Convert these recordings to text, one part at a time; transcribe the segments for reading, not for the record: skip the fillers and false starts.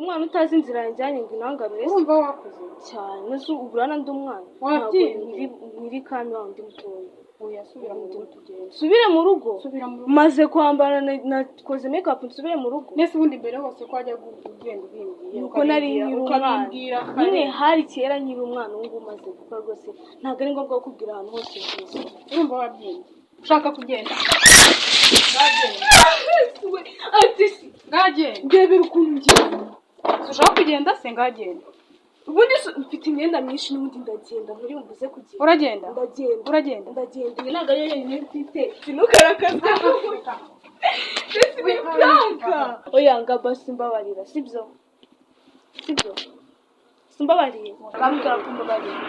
umwana utazi inzira yanjyanye ngo inangarure urumva wakuze cyane maze uburana ndi umwana wabyemeye nkiri kandi wa ndi mutoya oya subira mu rugo tugende subire mu rugo subira mu rugo maze kwambara nakoze makeup nsubire mu rugo nese ubundi mbere hose ko ajya kugenda ubimbwiye uko nari nkiri umwana nyine hari kera nkiri umwana ubu ngubu maze gukora rwose ntabwo ari ngombwa kukubwira ahantu hose nziza urumva wabyemeye ushaka kugenda ngagenda ndebera ukuntu ngenda ushaka kugenda se ngagenda ubundi mfite imyenda myinshi n'ubundi ndagenda muri mbuze kugenda uragenda ndagenda iyi ntabwo ari yo yonyine mfite sinukarakaza ndetse ni franka oya nga basi mbabarira sibyo simbabariye bambwira ko mbabarira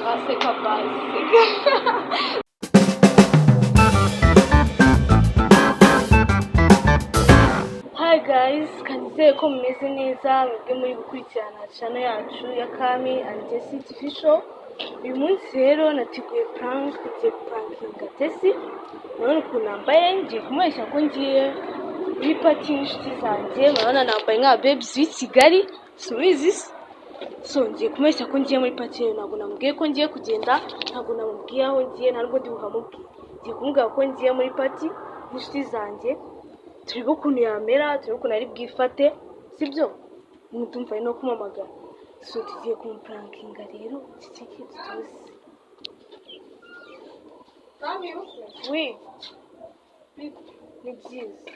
baseka Hi guys, kanizeye ko mumeze neza mwebwe muri gukurikirana channel yacu ya Kami and Jessie TV show. Uyu munsi rero natiguye prank kugiye guprankinga Jessie. Murabona ukuntu nambaye ngiye kumubeshya ko ngiye muri party n'inshuti zanjye. Murabona nambaye nka babes b'i Kigali subizi so ngiye kumubeshya ko ngiye muri party ntabwo namubwiye ko ngiye kugenda ntabwo namubwiye aho ngiye ntabwo ndi buhamubwiye. Ngiye kumubwira ko ngiye muri party n'inshuti zanjye. Turebe ukuntu yamera turebe ukuntu ari bwifate sibyo mutumva no kumamagara so tugiye kumuprankinga rero kiki tuzi ni byiza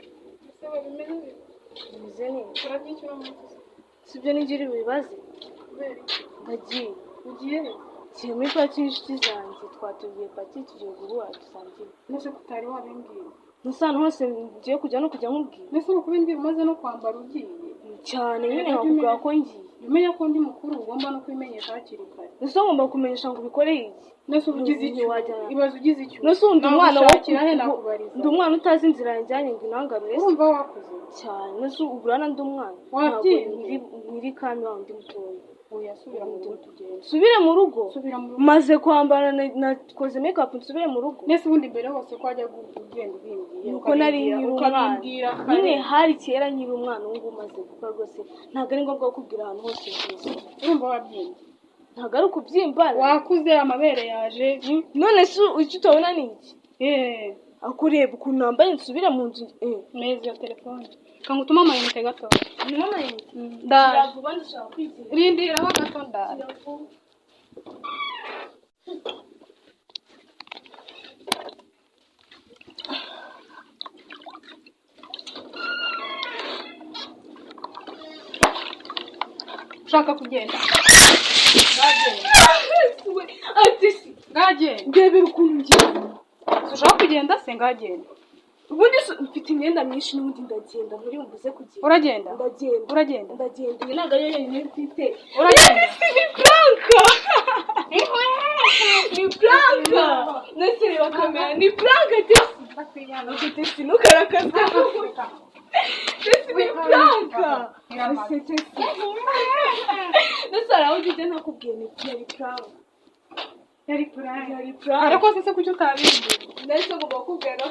bimeze neza sibyo n'igira ibibazo ndagiye ugiye kiye muri pati n'inshuti zanjye twatugiye pati tugiye guhura dusangiye nese kutari wabimbwiye Musana hose ngiye kujya no kujya nkubwira. Nese uko bindi umaze no kwambara ugiye. Cyane nyine nakubwira ko ngiye. Umenya ko ndi mukuru ugomba no kwimenyesha hakiri kare. Nese ngomba kumenyesha ngo ubikore iki? Nese ugize iki wajyana? Ibaze ugize iki? Nese undi umwana wakira he nakubariza. Ndi umwana utazi inzira yanjyanye ngo inangarure. Urumva wakuze. Cyane nese uburana ndi umwana. Wabyemeye nkiri kandi wa ndi mutoya. Oya subira mu rugo tugende. Subire mu rugo. Subira mu rugo. Maze kwambara nakoze makeup nsubire mu rugo. Nese ubundi mbere hose ko ajya kugenda ubimbwiye. Uko nari nkiri umwana nyine hari kera nkiri umwana ubu ngubu maze gukora rwose ntabwo ari ngombwa kukubwira ahantu hose nziza urumva wabyemeye ntabwo ari ukubyimba wakuze amabere yaje none se icyo utabona ni iki akureba ukuntu nambaye nsubire mu nzu neza iyo telefone kanga utuma amayinite gato ni amayinite ndavuga ndashaka kwigira rindiraho gato ndaje ushaka kugenda ngagenda ndebera ukuntu ngenda ushaka kugenda se ngagenda ubundi mfite imyenda myinshi n'ubundi ndagenda muri mbuze kugenda uragenda ndagenda iyi ntabwo ari yo yonyine mfite uragenda ni franka nese reba kamera ni franka Jessie nukarakaza Jessie ni franka nese araho ugeze ntakubwiye ni yari franka ariko se kuki utabimbye nese ngomba kukubwira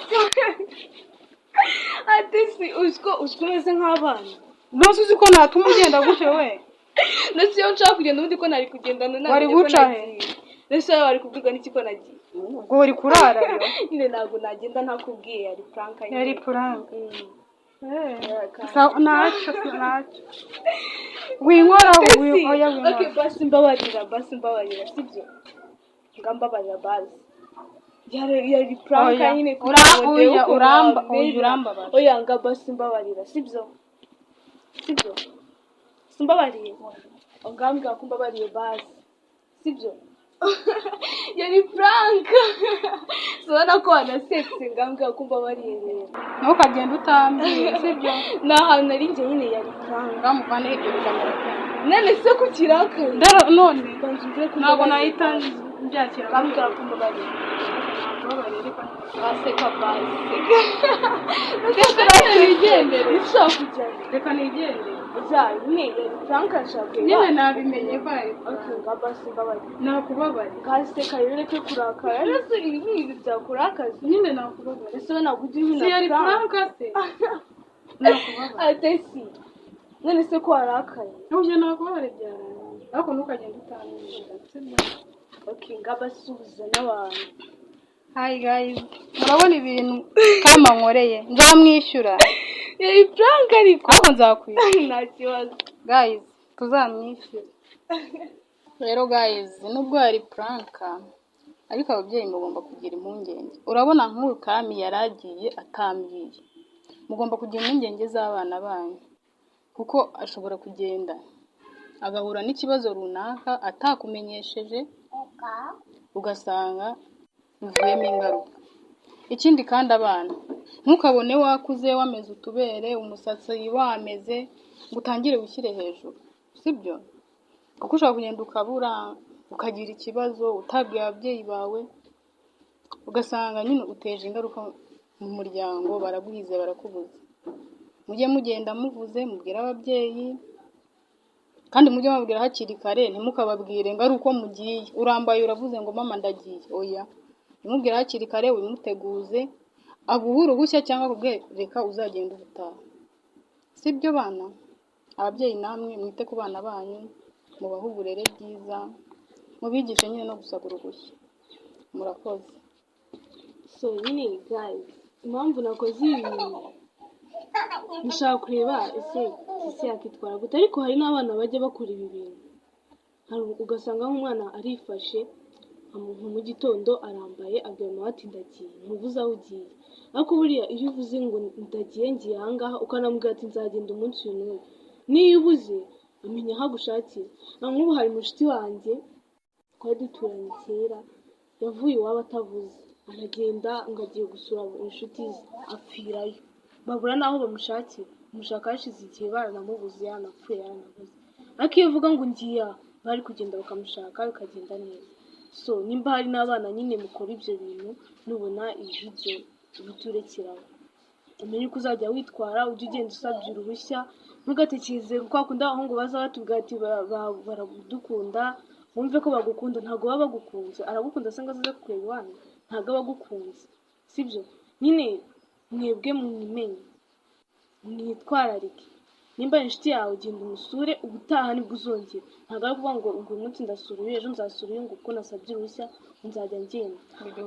Jessi uziko umeze nk'abana nose uzi ko natuma ugenda gutyo we nese iyo nshaka kugenda ubundi ko nari kugendana wari guca he nese wari kubwirwa n'iki ko nagiye ubwo uri kurara yo nyine ntabwo nagenda ntakubwiye yari franka yari franka ntacyo winkora oya okay basi mbabarira sibyo ngambabarira basi yari franka nyine uramba oya nga basi mbabarira sibyo simbabariye ngambwira ko mbabariye basi sibyo yari franka sobona ko wanasetse ngambwira ko mbabariye rero ntukagenda utambwiye sibyo ni ahantu nari njye nyine yari franka ngamuvane ibyo bikamera none se kukiraka none ntabwo nahita mbyakira ngambwira ko mbabariye baseka reka nigendere ushaka kujyayo reka nigendere uzayo nyine franka nshaka nyine nabimenye ko ari nga basi mbabarira nakubabarira kaseka rero reke kurakara ese ibi byakurakaza nyine nakubabarira ese we ntabwo ujya uhina si yari franka se nakubabarira Jessie none se ko warakaye ntujye nakubare byarangiye ariko ntukagende utamwishyura sibyo. okay ngabasubiza n'abantu. Hi guys, murabona ibintu kama nkoreye nzamwishyura yari prank ariko nzakwishyura nta kibazo guys, tuzamwishyura. Rero guys, nubwo yari prank ariko ababyeyi mugomba kugira impungenge. Urabona nk'uyu Kami yaragiye atambwiye, mugomba kugira impungenge z'abana banyu kuko ashobora kugenda agahura n'ikibazo runaka atakumenyesheje ugasanga bivuyemo ingaruka. Ikindi kandi abana ntukabone wakuze wameze utubere umusatsi wameze ngo utangire wishyire hejuru, sibyo? Kuko ushobora kugenda ukabura ukagira ikibazo utabwiye ababyeyi bawe ugasanga nyine uteje ingaruka mu muryango, baraguhize barakubuze. Mujye mugenda muvuze mubwire ababyeyi kandi mujye mubabwira hakiri kare, ntimukababwire ngo ari uko mugiye urambaye uravuze ngo mama ndagiye. Oya, nimubwire hakiri kare wimuteguze aguhe uruhushya cyangwa akubwire reka uzagenda ubutaha, sibyo bana? Ababyeyi namwe mwite ku bana banyu, mubahe uburere bwiza, mubigishe nyine no gusaba uruhushya. Murakoze. so nyine guys impamvu nakoze ibi bintu nshaka kureba ese yakitwara gute, ariko hari n'abana bajya bakora ibi bintu. Ugasanga nk'umwana arifashe mu gitondo arambaye abwira mama ati ndagiye, ntuvuze aho ugiye. Ariko buriya iyo uvuze ngo ndagiye ngiye ahangaha ukanamubwira ati nzagenda umunsi uyu n'uyu, niyo ubuze amenya aho agushakira. Nk'ubu hari mushiki wanjye twari duturanye kera, yavuye iwabo atavuze, aragenda ngo agiye gusura inshuti ze apfirayo, babura n'aho bamushakira, umushaka hashize igihe baranamubuze yanapfuye yaranabuze. ariko iyo uvuga ngo ngiye bari kugenda bakamushaka bikagenda neza. So nimba hari n'abana nyine mukora ibyo bintu nubona iyi video ubiturekeraho, umenye ko uzajya witwara ujye ugenda usabye uruhushya, ntugatekereze kuko akunda abahungu baza batubwira ati baradukunda, wumve ko bagukunda. Ntabwo baba bagukunze, aragukunda se ngo aze kureba iwanyu? Ntabwo aba agukunze, sibyo? Nyine mwebwe mwimenye mwitwararike. Nimba inshuti yawe genda umusure, ubutaha nibwo uzongera. Ntabwo ari ukuvuga ngo uyu munsi ndasura uyu, ejo nzasura uyu, ngo kuko nasabye uruhushya nzajya ngenda.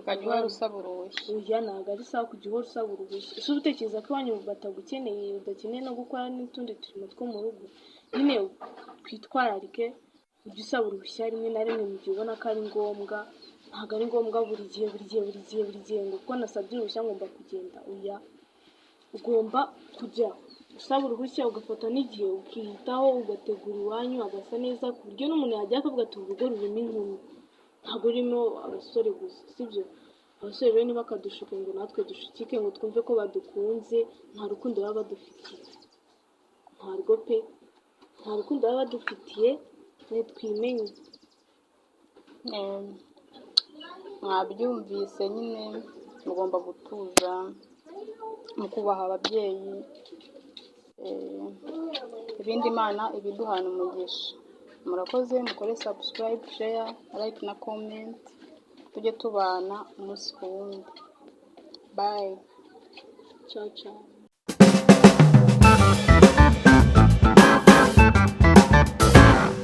Ukajya uhora usaba uruhushya. Oya, ntabwo ari sawa kujya uhora usaba uruhushya. Ese utekereza ko iwanyu batagukeneye, udakeneye no gukora n'utundi turimo two mu rugo? Nyine twitwararike, ujye usaba uruhushya rimwe na rimwe mu gihe ubona ko ari ngombwa. Ntabwo ari ngombwa buri gihe ngo kuko nasabye uruhushya ngomba kugenda. Oya, ugomba kujya usaba uruhushya ugafata n'igihe ukiyitaho, ugategura iwanyu agasa neza ku buryo n'umuntu yajya akavuga ati urugo rurimo inkumi, ntabwo rurimo abasore gusa, sibyo? Abasore rero ntibakadushuke ngo natwe dushukike ngo twumve ko badukunze. Nta rukundo baba badufitiye, ntarwo pe, nta rukundo baba badufitiye. Twimenye. Mwabyumvise nyine, mugomba gutuza mu kubaha ababyeyi, ibindi Imana ibiduhana umugisha. Murakoze, mukore subscribe, share, like na comment, tujye tubana umunsi ku wundi. Bye. Ciao ciao.